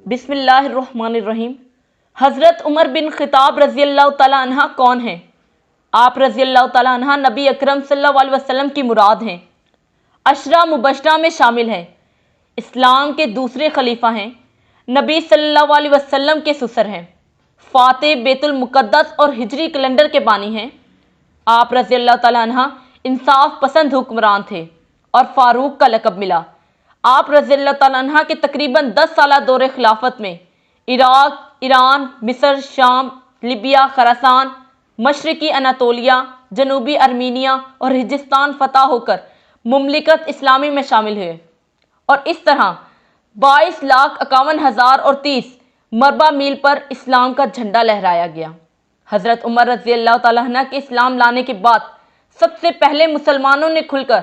بسم اللہ الرحمن الرحیم۔ حضرت عمر بن خطاب رضی اللہ تعالیٰ عنہ کون ہیں؟ آپ رضی اللہ تعالیٰ عنہ نبی اکرم صلی اللہ علیہ وسلم کی مراد ہیں، عشرہ مبشرہ میں شامل ہیں، اسلام کے دوسرے خلیفہ ہیں، نبی صلی اللہ علیہ وسلم کے سسر ہیں، فاتح بیت المقدس اور ہجری کیلنڈر کے بانی ہیں۔ آپ رضی اللہ تعالیٰ عنہ انصاف پسند حکمران تھے اور فاروق کا لقب ملا۔ آپ رضی اللہ تعالیٰ عنہ کے تقریباً 10 سالہ دور خلافت میں عراق، ایران، مصر، شام، لیبیا، خراسان، مشرقی اناطولیہ، جنوبی ارمینیا اور ہجستان فتح ہو کر مملکت اسلامی میں شامل ہوئے اور اس طرح 22,51,030 مربع میل پر اسلام کا جھنڈا لہرایا گیا۔ حضرت عمر رضی اللہ تعالیٰ عنہ کے اسلام لانے کے بعد سب سے پہلے مسلمانوں نے کھل کر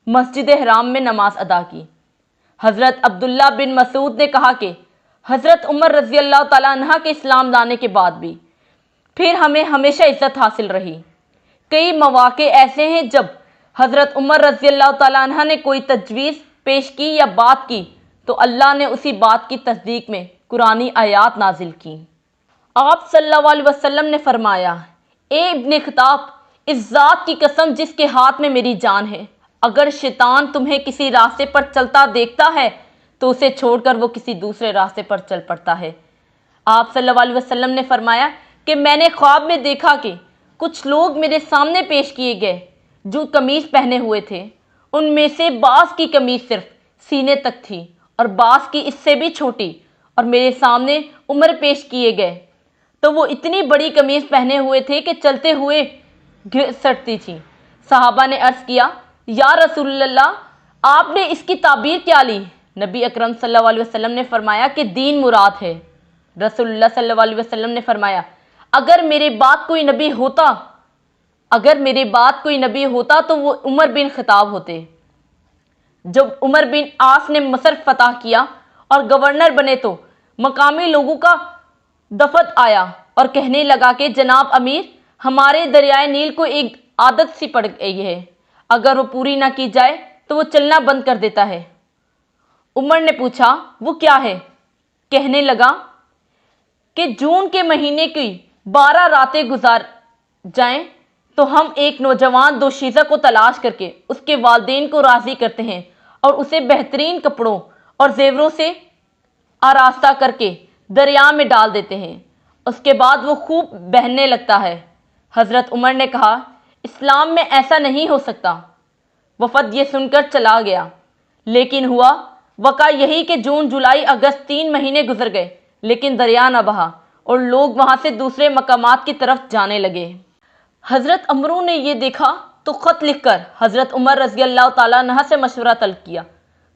مسجد حرام میں نماز ادا کی۔ حضرت عبداللہ بن مسعود نے کہا کہ حضرت عمر رضی اللہ تعالیٰ عنہ کے اسلام لانے کے بعد بھی پھر ہمیں ہمیشہ عزت حاصل رہی۔ کئی مواقع ایسے ہیں جب حضرت عمر رضی اللہ تعالیٰ عنہ نے کوئی تجویز پیش کی یا بات کی تو اللہ نے اسی بات کی تصدیق میں قرآنی آیات نازل کی۔ آپ صلی اللہ علیہ وسلم نے فرمایا، اے ابن خطاب، اس ذات کی قسم جس کے ہاتھ میں میری جان ہے، اگر شیطان تمہیں کسی راستے پر چلتا دیکھتا ہے تو اسے چھوڑ کر وہ کسی دوسرے راستے پر چل پڑتا ہے۔ آپ صلی اللہ علیہ وسلم نے فرمایا کہ میں نے خواب میں دیکھا کہ کچھ لوگ میرے سامنے پیش کیے گئے جو قمیص پہنے ہوئے تھے، ان میں سے بعض کی قمیص صرف سینے تک تھی اور بعض کی اس سے بھی چھوٹی، اور میرے سامنے عمر پیش کیے گئے تو وہ اتنی بڑی قمیص پہنے ہوئے تھے کہ چلتے ہوئے گھسٹتی تھی۔ صحابہ نے عرض کیا، یا رسول اللہ، آپ نے اس کی تعبیر کیا لی؟ نبی اکرم صلی اللہ علیہ وسلم نے فرمایا کہ دین مراد ہے۔ رسول اللہ صلی اللہ علیہ وسلم نے فرمایا، اگر میرے بعد کوئی نبی ہوتا تو وہ عمر بن خطاب ہوتے۔ جب عمر بن عاص نے مصر فتح کیا اور گورنر بنے تو مقامی لوگوں کا دفد آیا اور کہنے لگا کہ جناب امیر، ہمارے دریائے نیل کو ایک عادت سی پڑ گئی ہے، اگر وہ پوری نہ کی جائے تو وہ چلنا بند کر دیتا ہے۔ عمر نے پوچھا، وہ کیا ہے؟ کہنے لگا کہ جون کے مہینے کی 12 راتیں گزار جائیں تو ہم ایک نوجوان دوشیزہ کو تلاش کر کے اس کے والدین کو راضی کرتے ہیں اور اسے بہترین کپڑوں اور زیوروں سے آراستہ کر کے دریا میں ڈال دیتے ہیں، اس کے بعد وہ خوب بہنے لگتا ہے۔ حضرت عمر نے کہا، اسلام میں ایسا نہیں ہو سکتا۔ وفد یہ سن کر چلا گیا، لیکن ہوا واقعہ یہی کہ جون، جولائی، اگست 3 مہینے گزر گئے لیکن دریا نہ بہا اور لوگ وہاں سے دوسرے مقامات کی طرف جانے لگے۔ حضرت عمرو نے یہ دیکھا تو خط لکھ کر حضرت عمر رضی اللہ تعالیٰ عنہ سے مشورہ طلب کیا۔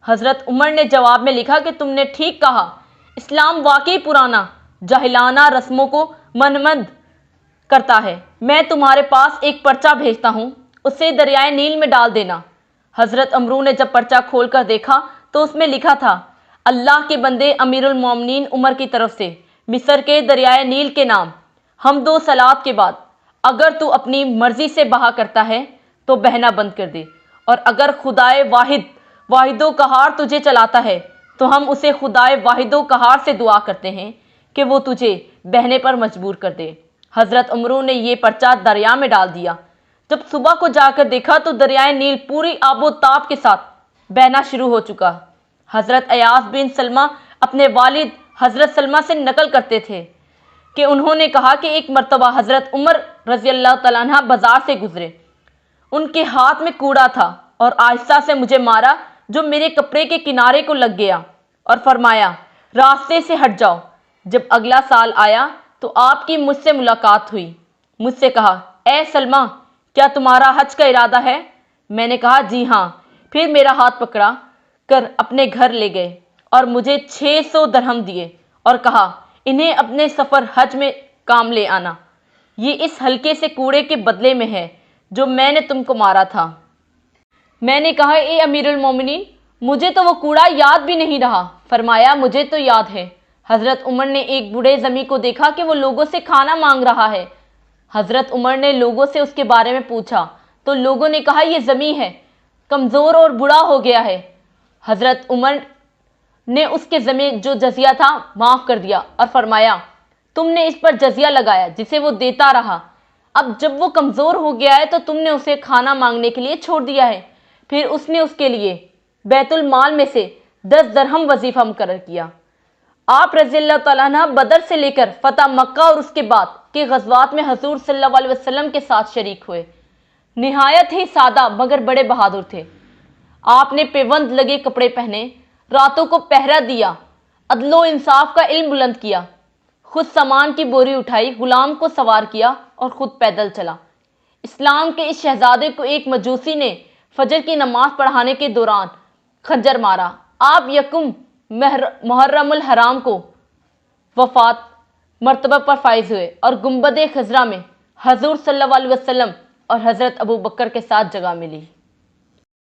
حضرت عمر نے جواب میں لکھا کہ تم نے ٹھیک کہا، اسلام واقعی پرانا جاہلانہ رسموں کو منمد کرتا ہے۔ میں تمہارے پاس ایک پرچہ بھیجتا ہوں، اسے دریائے نیل میں ڈال دینا۔ حضرت عمرو نے جب پرچہ کھول کر دیکھا تو اس میں لکھا تھا، اللہ کے بندے امیر المومنین عمر کی طرف سے مصر کے دریائے نیل کے نام، حمد و صلوات کے بعد، اگر تو اپنی مرضی سے بہا کرتا ہے تو بہنا بند کر دے، اور اگر خدائے واحد و قہار تجھے چلاتا ہے تو ہم اسے خدائے واحد و قہار سے دعا کرتے ہیں کہ وہ تجھے بہنے پر مجبور کر دے۔ حضرت عمرو نے یہ پرچہ دریا میں ڈال دیا۔ جب صبح کو جا کر دیکھا تو دریائے نیل پوری آب و تاب کے ساتھ بہنا شروع ہو چکا۔ حضرت ایاس بن سلمہ اپنے والد حضرت سلمہ سے نقل کرتے تھے کہ انہوں نے کہا کہ ایک مرتبہ حضرت عمر رضی اللہ تعالیٰ عنہ بازار سے گزرے، ان کے ہاتھ میں کوڑا تھا اور آہستہ سے مجھے مارا جو میرے کپڑے کے کنارے کو لگ گیا اور فرمایا، راستے سے ہٹ جاؤ۔ جب اگلا سال آیا تو آپ کی مجھ سے ملاقات ہوئی۔ مجھ سے کہا، اے سلمہ، کیا تمہارا حج کا ارادہ ہے؟ میں نے کہا، جی ہاں۔ پھر میرا ہاتھ پکڑا کر اپنے گھر لے گئے اور مجھے 600 درہم دیے اور کہا، انہیں اپنے سفر حج میں کام لے آنا، یہ اس ہلکے سے کوڑے کے بدلے میں ہے جو میں نے تم کو مارا تھا۔ میں نے کہا، اے امیر المومنین، مجھے تو وہ کوڑا یاد بھی نہیں رہا۔ فرمایا، مجھے تو یاد ہے۔ حضرت عمر نے ایک بوڑھے زمیں کو دیکھا کہ وہ لوگوں سے کھانا مانگ رہا ہے۔ حضرت عمر نے لوگوں سے اس کے بارے میں پوچھا تو لوگوں نے کہا، یہ زمیں ہے، کمزور اور بوڑھا ہو گیا ہے۔ حضرت عمر نے اس کے ذمہ جو جزیہ تھا معاف کر دیا اور فرمایا تم نے اس پر جزیہ لگایا جسے وہ دیتا رہا، اب جب وہ کمزور ہو گیا ہے تو تم نے اسے کھانا مانگنے کے لیے چھوڑ دیا ہے۔ پھر اس نے اس کے لیے بیت المال میں سے 10 درہم وظیفہ مقرر کیا۔ آپ رضی اللہ تعالیٰ عنہ بدر سے لے کر فتح مکہ اور اس کے بعد کے غزوات میں حضور صلی اللہ علیہ وسلم کے ساتھ شریک ہوئے۔ نہایت ہی سادہ مگر بڑے بہادر تھے۔ آپ نے پیوند لگے کپڑے پہنے، راتوں کو پہرا دیا، عدل و انصاف کا علم بلند کیا، خود سامان کی بوری اٹھائی، غلام کو سوار کیا اور خود پیدل چلا۔ اسلام کے اس شہزادے کو ایک مجوسی نے فجر کی نماز پڑھانے کے دوران خنجر مارا۔ آپ یکم محرم الحرام کو وفات مرتبہ پر فائز ہوئے اور گنبد خضرا میں حضور صلی اللہ علیہ وسلم اور حضرت ابو بکر کے ساتھ جگہ ملی۔